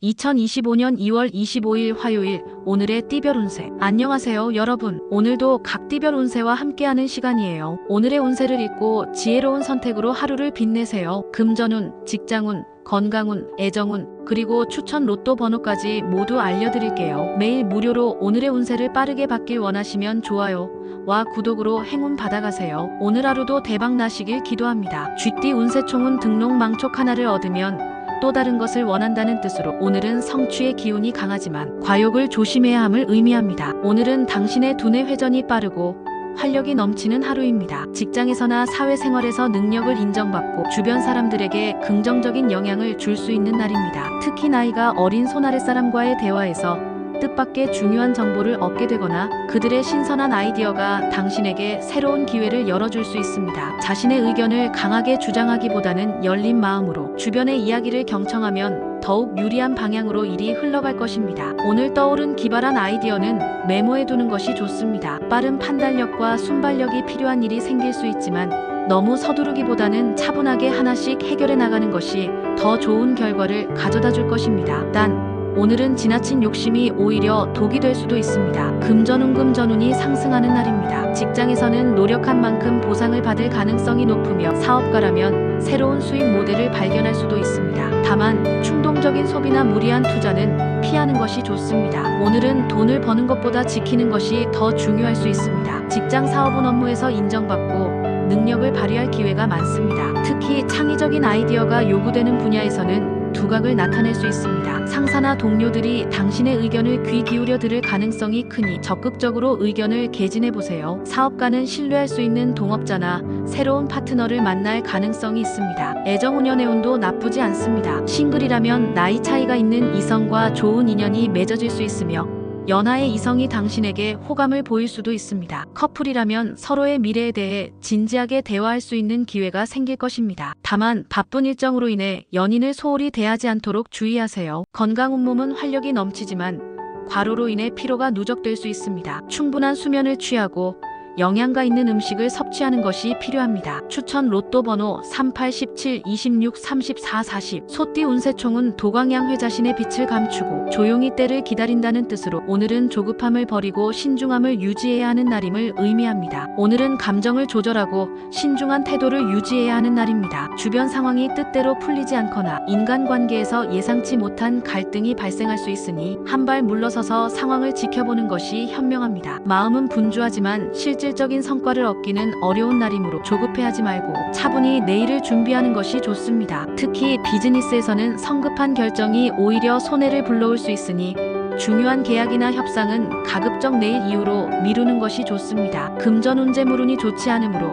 2025년 2월 25일 화요일 오늘의 띠별 운세. 안녕하세요 여러분. 오늘도 각 띠별 운세와 함께하는 시간이에요. 오늘의 운세를 읽고 지혜로운 선택으로 하루를 빛내세요. 금전운, 직장운, 건강운, 애정운, 그리고 추천 로또 번호까지 모두 알려드릴게요. 매일 무료로 오늘의 운세를 빠르게 받길 원하시면 좋아요와 구독으로 행운 받아가세요. 오늘 하루도 대박 나시길 기도합니다. 쥐띠 운세총은 등록 망촉 하나를 얻으면 또 다른 것을 원한다는 뜻으로 오늘은 성취의 기운이 강하지만 과욕을 조심해야 함을 의미합니다. 오늘은 당신의 두뇌 회전이 빠르고 활력이 넘치는 하루입니다. 직장에서나 사회생활에서 능력을 인정받고 주변 사람들에게 긍정적인 영향을 줄 수 있는 날입니다. 특히 나이가 어린 손아랫사람과의 대화에서 뜻밖의 중요한 정보를 얻게 되거나 그들의 신선한 아이디어가 당신에게 새로운 기회를 열어줄 수 있습니다. 자신의 의견을 강하게 주장하기보다는 열린 마음으로 주변의 이야기를 경청하면 더욱 유리한 방향으로 일이 흘러갈 것입니다. 오늘 떠오른 기발한 아이디어는 메모해두는 것이 좋습니다. 빠른 판단력과 순발력이 필요한 일이 생길 수 있지만 너무 서두르기보다는 차분하게 하나씩 해결해 나가는 것이 더 좋은 결과를 가져다 줄 것입니다. 단 오늘은 지나친 욕심이 오히려 독이 될 수도 있습니다. 금전운이 상승하는 날입니다. 직장에서는 노력한 만큼 보상을 받을 가능성이 높으며 사업가라면 새로운 수익 모델을 발견할 수도 있습니다. 다만 충동적인 소비나 무리한 투자는 피하는 것이 좋습니다. 오늘은 돈을 버는 것보다 지키는 것이 더 중요할 수 있습니다. 직장 사업은 업무에서 인정받고 능력을 발휘할 기회가 많습니다. 특히 창의적인 아이디어가 요구되는 분야에서는 두각을 나타낼 수 있습니다. 상사나 동료들이 당신의 의견을 귀 기울여 들을 가능성이 크니 적극적으로 의견을 개진해보세요. 사업가는 신뢰할 수 있는 동업자나 새로운 파트너를 만날 가능성이 있습니다. 애정운연애운도 나쁘지 않습니다. 싱글이라면 나이 차이가 있는 이성과 좋은 인연이 맺어질 수 있으며 연하의 이성이 당신에게 호감을 보일 수도 있습니다. 커플이라면 서로의 미래에 대해 진지하게 대화할 수 있는 기회가 생길 것입니다. 다만 바쁜 일정으로 인해 연인을 소홀히 대하지 않도록 주의하세요. 건강 운몸은 활력이 넘치지만 과로로 인해 피로가 누적될 수 있습니다. 충분한 수면을 취하고 영양가 있는 음식을 섭취하는 것이 필요합니다. 추천 로또 번호 38, 17, 26, 34, 40. 소띠 운세총은 도광양회 자신의 빛을 감추고 조용히 때를 기다린다는 뜻으로 오늘은 조급함을 버리고 신중함을 유지해야 하는 날임을 의미합니다. 오늘은 감정을 조절하고 신중한 태도를 유지해야 하는 날입니다. 주변 상황이 뜻대로 풀리지 않거나 인간관계에서 예상치 못한 갈등이 발생할 수 있으니 한 발 물러서서 상황을 지켜보는 것이 현명합니다. 마음은 분주하지만 실질적인 성과를 얻기는 어려운 날이므로 조급해하지 말고 차분히 내일을 준비하는 것이 좋습니다. 특히 비즈니스에서는 성급한 결정이 오히려 손해를 불러올 수 있으니 중요한 계약이나 협상은 가급적 내일 이후로 미루는 것이 좋습니다. 금전운재물운이 좋지 않으므로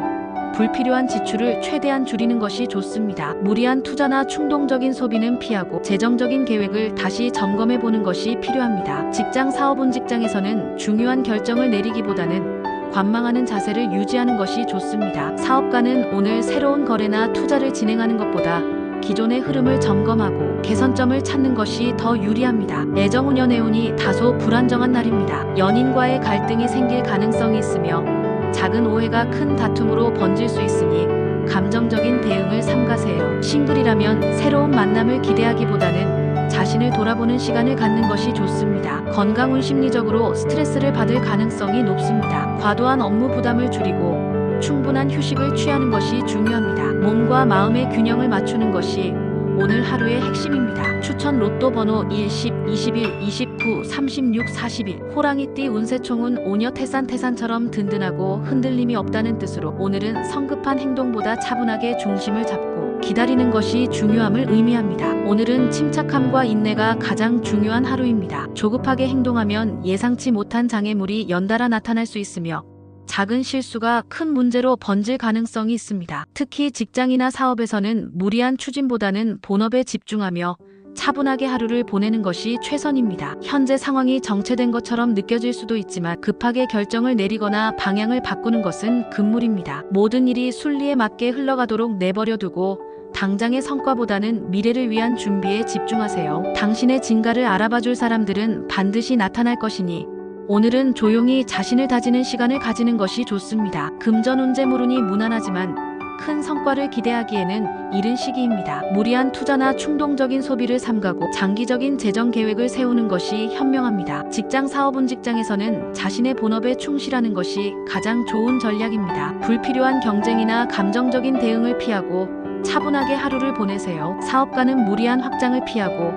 불필요한 지출을 최대한 줄이는 것이 좋습니다. 무리한 투자나 충동적인 소비는 피하고 재정적인 계획을 다시 점검해 보는 것이 필요합니다. 직장 사업운 직장에서는 중요한 결정을 내리기보다는 관망하는 자세를 유지하는 것이 좋습니다. 사업가는 오늘 새로운 거래나 투자를 진행하는 것보다 기존의 흐름을 점검하고 개선점을 찾는 것이 더 유리합니다. 애정운연애운이 다소 불안정한 날입니다. 연인과의 갈등이 생길 가능성이 있으며 작은 오해가 큰 다툼으로 번질 수 있으니 감정적인 대응을 삼가세요. 싱글이라면 새로운 만남을 기대하기보다는 자신을 돌아보는 시간을 갖는 것이 좋습니다. 건강운 심리적으로 스트레스를 받을 가능성이 높습니다. 과도한 업무 부담을 줄이고 충분한 휴식을 취하는 것이 중요합니다. 몸과 마음의 균형을 맞추는 것이 오늘 하루의 핵심입니다. 추천 로또 번호 1, 10, 21, 29, 36, 41. 호랑이띠 운세총은 오녀 태산처럼 든든하고 흔들림이 없다는 뜻으로 오늘은 성급한 행동보다 차분하게 중심을 잡고 기다리는 것이 중요함을 의미합니다. 오늘은 침착함과 인내가 가장 중요한 하루입니다. 조급하게 행동하면 예상치 못한 장애물이 연달아 나타날 수 있으며 작은 실수가 큰 문제로 번질 가능성이 있습니다. 특히 직장이나 사업에서는 무리한 추진보다는 본업에 집중하며 차분하게 하루를 보내는 것이 최선입니다. 현재 상황이 정체된 것처럼 느껴질 수도 있지만 급하게 결정을 내리거나 방향을 바꾸는 것은 금물입니다. 모든 일이 순리에 맞게 흘러가도록 내버려두고 당장의 성과보다는 미래를 위한 준비에 집중하세요. 당신의 진가를 알아봐줄 사람들은 반드시 나타날 것이니 오늘은 조용히 자신을 다지는 시간을 가지는 것이 좋습니다. 금전운재물운이 무난하지만 큰 성과를 기대하기에는 이른 시기입니다. 무리한 투자나 충동적인 소비를 삼가고 장기적인 재정 계획을 세우는 것이 현명합니다. 직장 사업은 직장에서는 자신의 본업에 충실하는 것이 가장 좋은 전략입니다. 불필요한 경쟁이나 감정적인 대응을 피하고 차분하게 하루를 보내세요. 사업가는 무리한 확장을 피하고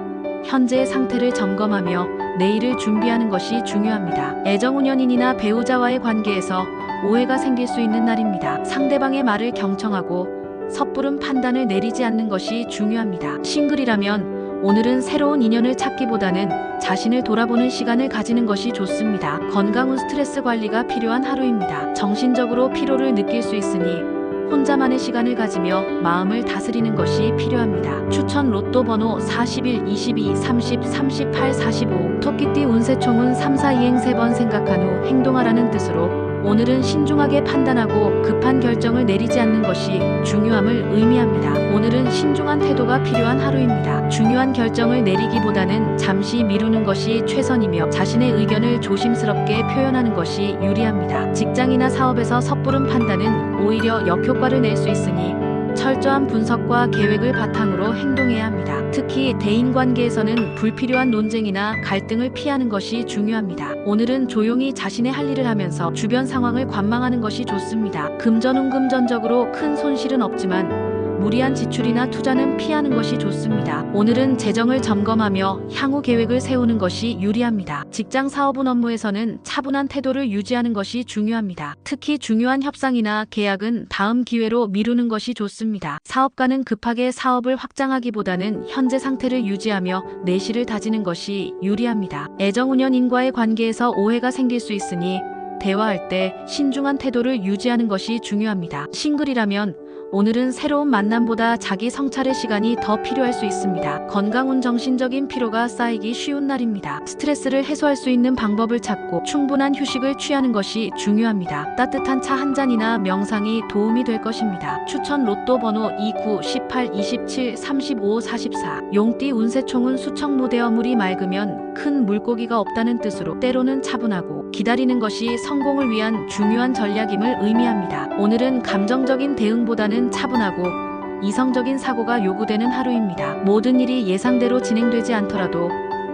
현재의 상태를 점검하며 내일을 준비하는 것이 중요합니다. 애정운연인이나 배우자와의 관계에서 오해가 생길 수 있는 날입니다. 상대방의 말을 경청하고 섣부른 판단을 내리지 않는 것이 중요합니다. 싱글이라면 오늘은 새로운 인연을 찾기보다는 자신을 돌아보는 시간을 가지는 것이 좋습니다. 건강 후 스트레스 관리가 필요한 하루입니다. 정신적으로 피로를 느낄 수 있으니 혼자만의 시간을 가지며 마음을 다스리는 것이 필요합니다. 추천 로또 번호 41, 22, 30, 38, 45. 토끼띠 운세총은 3, 4, 2행 3번 생각한 후 행동하라는 뜻으로 오늘은 신중하게 판단하고 급한 결정을 내리지 않는 것이 중요함을 의미합니다. 오늘은 신중한 태도가 필요한 하루입니다. 중요한 결정을 내리기보다는 잠시 미루는 것이 최선이며 자신의 의견을 조심스럽게 표현하는 것이 유리합니다. 직장이나 사업에서 섣부른 판단은 오히려 역효과를 낼 수 있으니 철저한 분석과 계획을 바탕으로 행동해야 합니다. 특히 대인관계에서는 불필요한 논쟁이나 갈등을 피하는 것이 중요합니다. 오늘은 조용히 자신의 할 일을 하면서 주변 상황을 관망하는 것이 좋습니다. 금전운금전적으로 큰 손실은 없지만 무리한 지출이나 투자는 피하는 것이 좋습니다. 오늘은 재정을 점검하며 향후 계획을 세우는 것이 유리합니다. 직장 사업은 업무에서는 차분한 태도를 유지하는 것이 중요합니다. 특히 중요한 협상이나 계약은 다음 기회로 미루는 것이 좋습니다. 사업가는 급하게 사업을 확장하기보다는 현재 상태를 유지하며 내실을 다지는 것이 유리합니다. 애정운연인과의 관계에서 오해가 생길 수 있으니 대화할 때 신중한 태도를 유지하는 것이 중요합니다. 싱글이라면 오늘은 새로운 만남보다 자기 성찰의 시간이 더 필요할 수 있습니다. 건강운 정신적인 피로가 쌓이기 쉬운 날입니다. 스트레스를 해소할 수 있는 방법을 찾고 충분한 휴식을 취하는 것이 중요합니다. 따뜻한 차 한 잔이나 명상이 도움이 될 것입니다. 추천 로또 번호 29, 18, 27, 35, 44. 용띠 운세총은 수청무대어 물이 맑으면 큰 물고기가 없다는 뜻으로 때로는 차분하고 기다리는 것이 성공을 위한 중요한 전략임을 의미합니다. 오늘은 감정적인 대응보다는 차분하고 이성적인 사고가 요구되는 하루입니다. 모든 일이 예상대로 진행되지 않더라도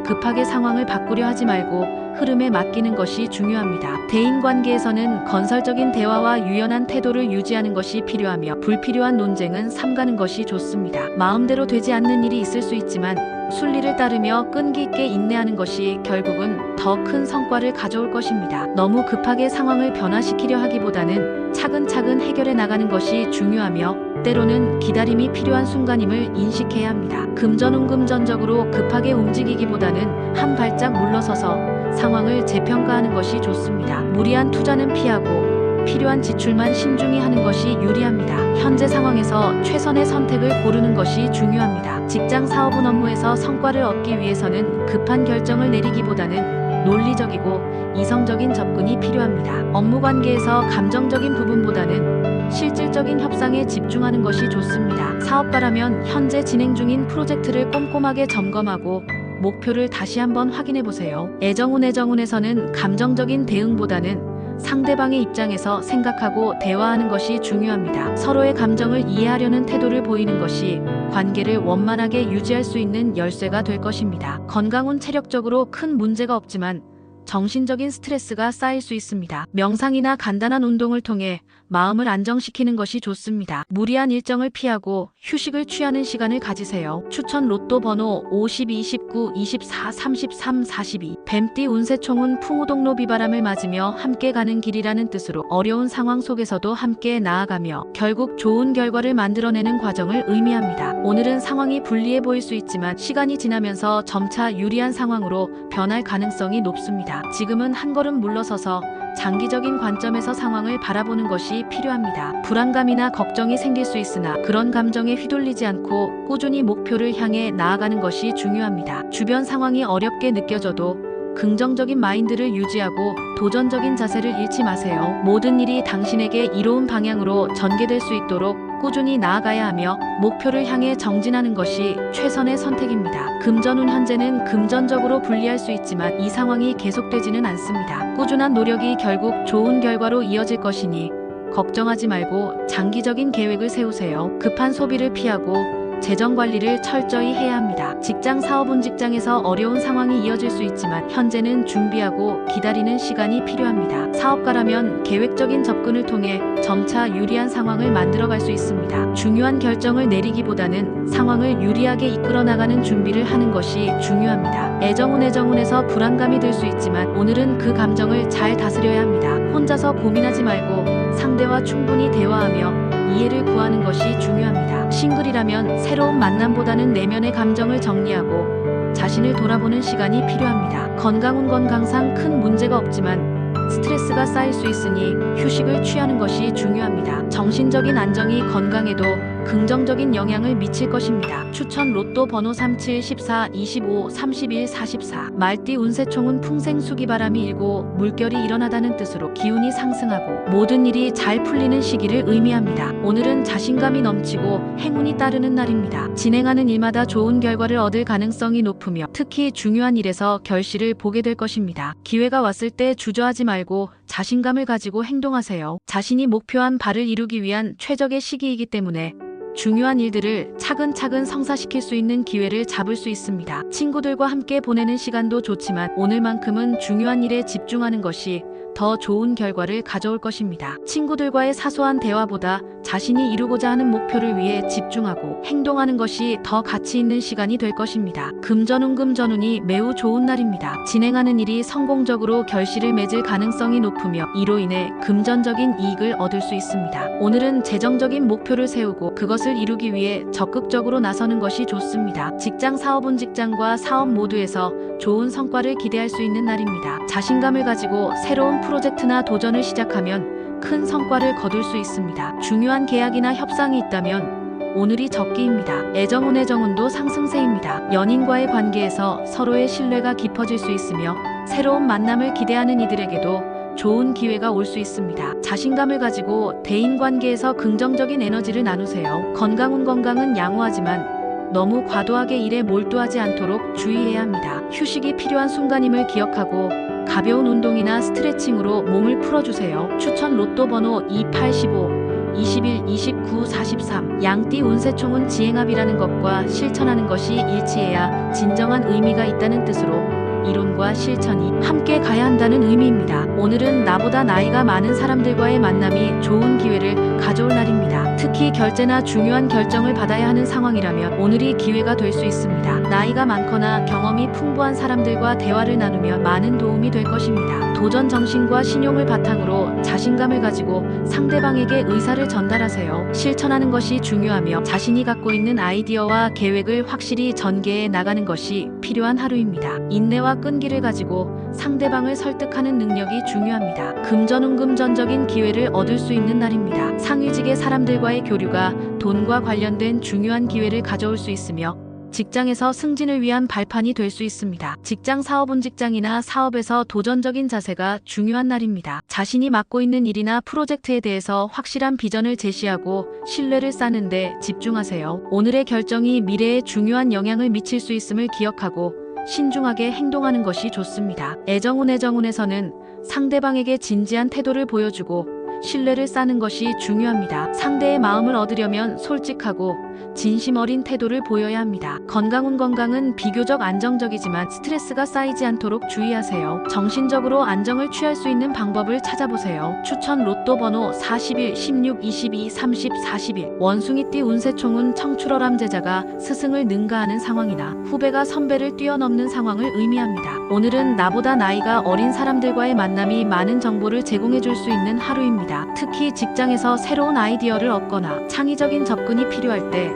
급하게 상황을 바꾸려 하지 말고 흐름에 맡기는 것이 중요합니다. 대인관계에서는 건설적인 대화와 유연한 태도를 유지하는 것이 필요하며 불필요한 논쟁은 삼가는 것이 좋습니다. 마음대로 되지 않는 일이 있을 수 있지만 순리를 따르며 끈기 있게 인내하는 것이 결국은 더 큰 성과를 가져올 것입니다. 너무 급하게 상황을 변화시키려 하기보다는 차근차근 해결해 나가는 것이 중요하며 때로는 기다림이 필요한 순간임을 인식해야 합니다. 금전운금전적으로 급하게 움직이기보다는 한 발짝 물러서서 상황을 재평가하는 것이 좋습니다. 무리한 투자는 피하고 필요한 지출만 신중히 하는 것이 유리합니다. 현재 상황에서 최선의 선택을 고르는 것이 중요합니다. 직장 사업은 업무에서 성과를 얻기 위해서는 급한 결정을 내리기보다는 논리적이고 이성적인 접근이 필요합니다. 업무 관계에서 감정적인 부분보다는 실질적인 협상에 집중하는 것이 좋습니다. 사업가라면 현재 진행 중인 프로젝트를 꼼꼼하게 점검하고 목표를 다시 한번 확인해 보세요. 애정운에서는 감정적인 대응보다는 상대방의 입장에서 생각하고 대화하는 것이 중요합니다. 서로의 감정을 이해하려는 태도를 보이는 것이 관계를 원만하게 유지할 수 있는 열쇠가 될 것입니다. 건강운 체력적으로 큰 문제가 없지만 정신적인 스트레스가 쌓일 수 있습니다. 명상이나 간단한 운동을 통해 마음을 안정시키는 것이 좋습니다. 무리한 일정을 피하고 휴식을 취하는 시간을 가지세요. 추천 로또 번호 52, 19, 24, 33, 42. 뱀띠 운세총은 풍우동로 비바람을 맞으며 함께 가는 길이라는 뜻으로 어려운 상황 속에서도 함께 나아가며 결국 좋은 결과를 만들어내는 과정을 의미합니다. 오늘은 상황이 불리해 보일 수 있지만 시간이 지나면서 점차 유리한 상황으로 변할 가능성이 높습니다. 지금은 한 걸음 물러서서 장기적인 관점에서 상황을 바라보는 것이 필요합니다. 불안감이나 걱정이 생길 수 있으나 그런 감정에 휘둘리지 않고 꾸준히 목표를 향해 나아가는 것이 중요합니다. 주변 상황이 어렵게 느껴져도 긍정적인 마인드를 유지하고 도전적인 자세를 잃지 마세요. 모든 일이 당신에게 이로운 방향으로 전개될 수 있도록 꾸준히 나아가야 하며 목표를 향해 정진하는 것이 최선의 선택입니다. 금전운 현재는 금전적으로 불리할 수 있지만 이 상황이 계속되지는 않습니다. 꾸준한 노력이 결국 좋은 결과로 이어질 것이니 걱정하지 말고 장기적인 계획을 세우세요. 급한 소비를 피하고 재정 관리를 철저히 해야 합니다. 직장 사업은 직장에서 어려운 상황이 이어질 수 있지만 현재는 준비하고 기다리는 시간이 필요합니다. 사업가라면 계획적인 접근을 통해 점차 유리한 상황을 만들어갈 수 있습니다. 중요한 결정을 내리기보다는 상황을 유리하게 이끌어 나가는 준비를 하는 것이 중요합니다. 애정운에서 불안감이 들 수 있지만 오늘은 그 감정을 잘 다스려야 합니다. 혼자서 고민하지 말고 상대와 충분히 대화하며 이해를 구하는 것이 중요합니다. 싱글이라면 새로운 만남보다는 내면의 감정을 정리하고 자신을 돌아보는 시간이 필요합니다. 건강상 큰 문제가 없지만 스트레스가 쌓일 수 있으니 휴식을 취하는 것이 중요합니다. 정신적인 안정이 건강에도 긍정적인 영향을 미칠 것입니다. 추천 로또 번호 37, 14, 25, 31, 44. 말띠 운세총은 풍생수기바람이 일고 물결이 일어나다는 뜻으로 기운이 상승하고 모든 일이 잘 풀리는 시기를 의미합니다. 오늘은 자신감이 넘치고 행운이 따르는 날입니다. 진행하는 일마다 좋은 결과를 얻을 가능성이 높으며 특히 중요한 일에서 결실을 보게 될 것입니다. 기회가 왔을 때 주저하지 말고 자신감을 가지고 행동하세요. 자신이 목표한 바를 이루기 위한 최적의 시기이기 때문에 중요한 일들을 차근차근 성사시킬 수 있는 기회를 잡을 수 있습니다. 친구들과 함께 보내는 시간도 좋지만 오늘만큼은 중요한 일에 집중하는 것이 더 좋은 결과를 가져올 것입니다. 친구들과의 사소한 대화보다 자신이 이루고자 하는 목표를 위해 집중하고 행동하는 것이 더 가치 있는 시간이 될 것입니다. 금전운이 매우 좋은 날입니다. 진행하는 일이 성공적으로 결실을 맺을 가능성이 높으며 이로 인해 금전적인 이익을 얻을 수 있습니다. 오늘은 재정적인 목표를 세우고 그것을 이루기 위해 적극적으로 나서는 것이 좋습니다. 직장 사업은 직장과 사업 모두에서 좋은 성과를 기대할 수 있는 날입니다. 자신감을 가지고 새로운 프로젝트나 도전을 시작하면 큰 성과를 거둘 수 있습니다. 중요한 계약이나 협상이 있다면 오늘이 적기입니다. 애정운도 상승세입니다. 연인과의 관계에서 서로의 신뢰가 깊어질 수 있으며 새로운 만남을 기대하는 이들에게도 좋은 기회가 올 수 있습니다. 자신감을 가지고 대인관계에서 긍정적인 에너지를 나누세요. 건강은 양호하지만 너무 과도하게 일에 몰두하지 않도록 주의해야 합니다. 휴식이 필요한 순간임을 기억하고 가벼운 운동이나 스트레칭으로 몸을 풀어주세요. 추천 로또 번호 2, 85, 21, 29, 43. 양띠 운세총은 지행합이라는 것과 실천하는 것이 일치해야 진정한 의미가 있다는 뜻으로 이론과 실천이 함께 가야 한다는 의미입니다. 오늘은 나보다 나이가 많은 사람들과의 만남이 좋은 기회를 가져올 날입니다. 특히 결제나 중요한 결정을 받아야 하는 상황이라면 오늘이 기회가 될 수 있습니다. 나이가 많거나 경험이 풍부한 사람들과 대화를 나누면 많은 도움이 될 것입니다. 도전 정신과 신용을 바탕으로 자신감을 가지고 상대방에게 의사를 전달하세요. 실천하는 것이 중요하며 자신이 갖고 있는 아이디어와 계획을 확실히 전개해 나가는 것이 필요한 하루입니다. 인내와 끈기를 가지고 상대방을 설득하는 능력이 중요합니다. 금전적인 기회를 얻을 수 있는 날입니다. 상위직의 사람들과의 교류가 돈과 관련된 중요한 기회를 가져올 수 있으며 직장에서 승진을 위한 발판이 될 수 있습니다. 직장 사업은 직장이나 사업에서 도전적인 자세가 중요한 날입니다. 자신이 맡고 있는 일이나 프로젝트에 대해서 확실한 비전을 제시하고 신뢰를 쌓는 데 집중하세요. 오늘의 결정이 미래에 중요한 영향을 미칠 수 있음을 기억하고 신중하게 행동하는 것이 좋습니다. 애정운에서는 상대방에게 진지한 태도를 보여주고 신뢰를 쌓는 것이 중요합니다. 상대의 마음을 얻으려면 솔직하고 진심 어린 태도를 보여야 합니다. 건강은 비교적 안정적이지만 스트레스가 쌓이지 않도록 주의하세요. 정신적으로 안정을 취할 수 있는 방법을 찾아보세요. 추천 로또 번호 41, 16, 22, 30, 41. 원숭이띠 운세총은 청출어람 제자가 스승을 능가하는 상황이나 후배가 선배를 뛰어넘는 상황을 의미합니다. 오늘은 나보다 나이가 어린 사람들과의 만남이 많은 정보를 제공해 줄 수 있는 하루입니다. 특히 직장에서 새로운 아이디어를 얻거나 창의적인 접근이 필요할 때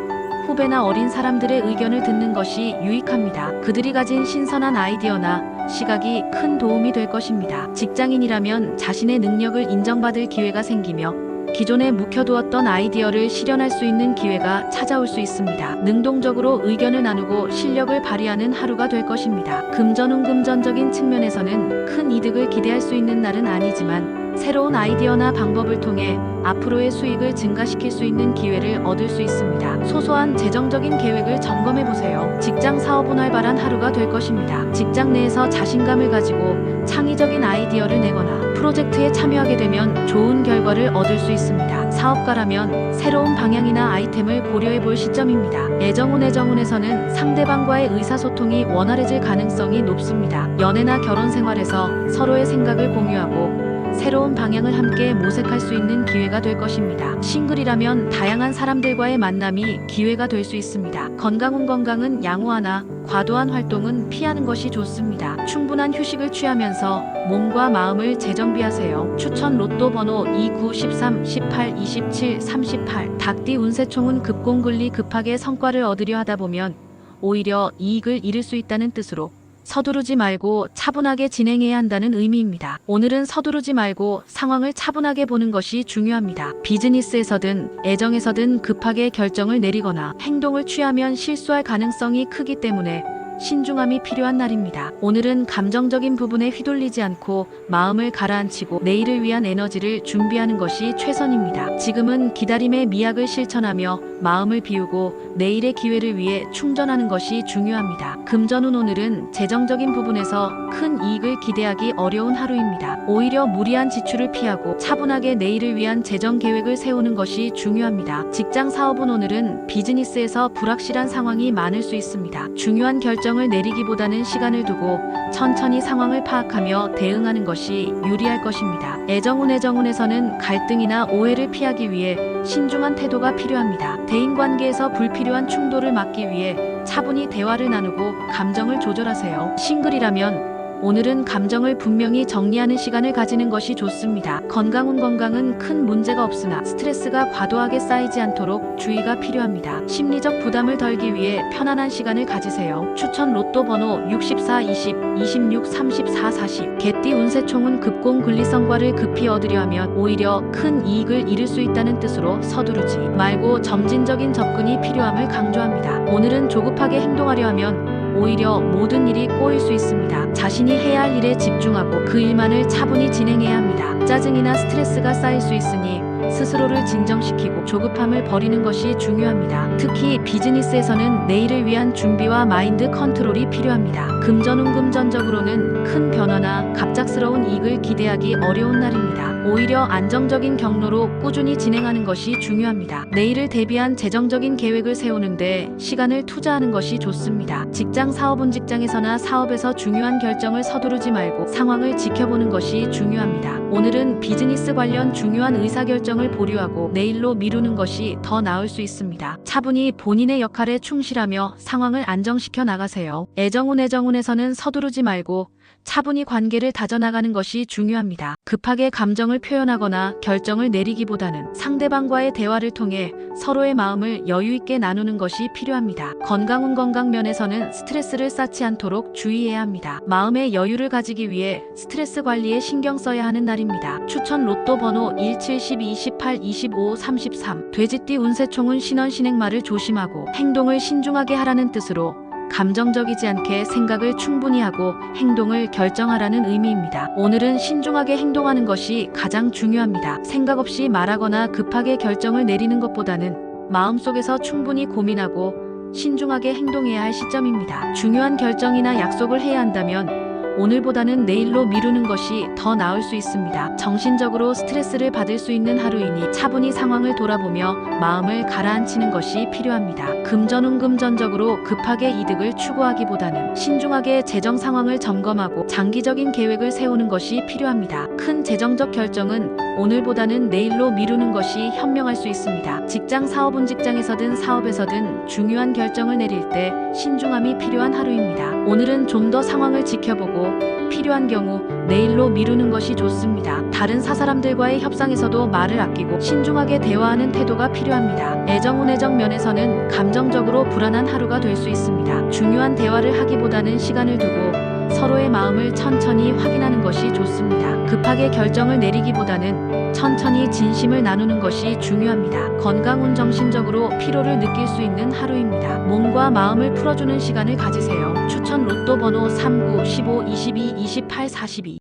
후배나 어린 사람들의 의견을 듣는 것이 유익합니다. 그들이 가진 신선한 아이디어나 시각이 큰 도움이 될 것입니다. 직장인이라면 자신의 능력을 인정받을 기회가 생기며 기존에 묵혀두었던 아이디어를 실현할 수 있는 기회가 찾아올 수 있습니다. 능동적으로 의견을 나누고 실력을 발휘하는 하루가 될 것입니다. 금전적인 측면에서는 큰 이득을 기대할 수 있는 날은 아니지만 새로운 아이디어나 방법을 통해 앞으로의 수익을 증가시킬 수 있는 기회를 얻을 수 있습니다. 소소한 재정적인 계획을 점검해 보세요. 직장 사업은 활발한 하루가 될 것입니다. 직장 내에서 자신감을 가지고 창의적인 아이디어를 내거나 프로젝트에 참여하게 되면 좋은 결과를 얻을 수 있습니다. 사업가라면 새로운 방향이나 아이템을 고려해 볼 시점입니다. 애정운에서는 상대방과의 의사소통이 원활해질 가능성이 높습니다. 연애나 결혼 생활에서 서로의 생각을 공유하고 새로운 방향을 함께 모색할 수 있는 기회가 될 것입니다. 싱글이라면 다양한 사람들과의 만남이 기회가 될 수 있습니다. 건강은 양호하나 과도한 활동은 피하는 것이 좋습니다. 충분한 휴식을 취하면서 몸과 마음을 재정비하세요. 추천 로또 번호 29, 13, 18, 27, 38. 닭띠 운세총은 급공글리 급하게 성과를 얻으려 하다 보면 오히려 이익을 잃을 수 있다는 뜻으로 서두르지 말고 차분하게 진행해야 한다는 의미입니다. 오늘은 서두르지 말고 상황을 차분하게 보는 것이 중요합니다. 비즈니스에서든 애정에서든 급하게 결정을 내리거나 행동을 취하면 실수할 가능성이 크기 때문에 신중함이 필요한 날입니다. 오늘은 감정적인 부분에 휘둘리지 않고 마음을 가라앉히고 내일을 위한 에너지를 준비하는 것이 최선입니다. 지금은 기다림의 미학을 실천하며 마음을 비우고 내일의 기회를 위해 충전하는 것이 중요합니다. 금전운 오늘은 재정적인 부분에서 큰 이익을 기대하기 어려운 하루입니다. 오히려 무리한 지출을 피하고 차분하게 내일을 위한 재정 계획을 세우는 것이 중요합니다. 직장 사업은 오늘은 비즈니스에서 불확실한 상황이 많을 수 있습니다. 중요한 결정을 내리기보다는 시간을 두고 천천히 상황을 파악하며 대응하는 것이 유리할 것입니다. 애정운에서는 갈등이나 오해를 피하기 위해 신중한 태도가 필요합니다. 대인관계에서 불필요한 충돌을 막기 위해 차분히 대화를 나누고 감정을 조절하세요. 싱글이라면 오늘은 감정을 분명히 정리하는 시간을 가지는 것이 좋습니다. 건강은 큰 문제가 없으나 스트레스가 과도하게 쌓이지 않도록 주의가 필요합니다. 심리적 부담을 덜기 위해 편안한 시간을 가지세요. 추천 로또 번호 64, 20, 26, 34, 40. 개띠 운세총은 급공글리 성과를 급히 얻으려 하면 오히려 큰 이익을 잃을 수 있다는 뜻으로 서두르지 말고 점진적인 접근이 필요함을 강조합니다. 오늘은 조급하게 행동하려 하면 오히려 모든 일이 꼬일 수 있습니다. 자신이 해야 할 일에 집중하고 그 일만을 차분히 진행해야 합니다. 짜증이나 스트레스가 쌓일 수 있으니 스스로를 진정시키고 조급함을 버리는 것이 중요합니다. 특히 비즈니스에서는 내일을 위한 준비와 마인드 컨트롤이 필요합니다. 금전적으로는 큰 변화나 갑작스러운 이익을 기대하기 어려운 날입니다. 오히려 안정적인 경로로 꾸준히 진행하는 것이 중요합니다. 내일을 대비한 재정적인 계획을 세우는데 시간을 투자하는 것이 좋습니다. 직장 사업은 직장에서나 사업에서 중요한 결정을 서두르지 말고 상황을 지켜보는 것이 중요합니다. 오늘은 비즈니스 관련 중요한 의사결정을 보류하고 내일로 미루는 것이 더 나을 수 있습니다. 차분히 본인의 역할에 충실하며 상황을 안정시켜 나가세요. 애정운에서는 서두르지 말고 차분히 관계를 다져나가는 것이 중요합니다. 급하게 감정을 표현하거나 결정을 내리기보다는 상대방과의 대화를 통해 서로의 마음을 여유 있게 나누는 것이 필요합니다. 건강면에서는 스트레스를 쌓지 않도록 주의해야 합니다. 마음의 여유를 가지기 위해 스트레스 관리에 신경 써야 하는 날입니다. 추천 로또 번호 1, 7, 12, 28, 25, 33. 돼지띠 운세총은 신원신행말을 조심하고 행동을 신중하게 하라는 뜻으로 감정적이지 않게 생각을 충분히 하고 행동을 결정하라는 의미입니다. 오늘은 신중하게 행동하는 것이 가장 중요합니다. 생각 없이 말하거나 급하게 결정을 내리는 것보다는 마음속에서 충분히 고민하고 신중하게 행동해야 할 시점입니다. 중요한 결정이나 약속을 해야 한다면 오늘보다는 내일로 미루는 것이 더 나을 수 있습니다. 정신적으로 스트레스를 받을 수 있는 하루이니 차분히 상황을 돌아보며 마음을 가라앉히는 것이 필요합니다. 금전적으로 급하게 이득을 추구하기보다는 신중하게 재정 상황을 점검하고 장기적인 계획을 세우는 것이 필요합니다. 큰 재정적 결정은 오늘보다는 내일로 미루는 것이 현명할 수 있습니다. 직장 사업은 직장에서든 사업에서든 중요한 결정을 내릴 때 신중함이 필요한 하루입니다. 오늘은 좀 더 상황을 지켜보고 필요한 경우 내일로 미루는 것이 좋습니다. 다른 사람들과의 협상에서도 말을 아끼고 신중하게 대화하는 태도가 필요합니다. 애정면에서는 감정적으로 불안한 하루가 될 수 있습니다. 중요한 대화를 하기보다는 시간을 두고 서로의 마음을 천천히 확인하는 것이 좋습니다. 급하게 결정을 내리기보다는 천천히 진심을 나누는 것이 중요합니다. 건강운 정신적으로 피로를 느낄 수 있는 하루입니다. 몸과 마음을 풀어주는 시간을 가지세요. 추천 로또 번호 39, 15, 22, 28, 42.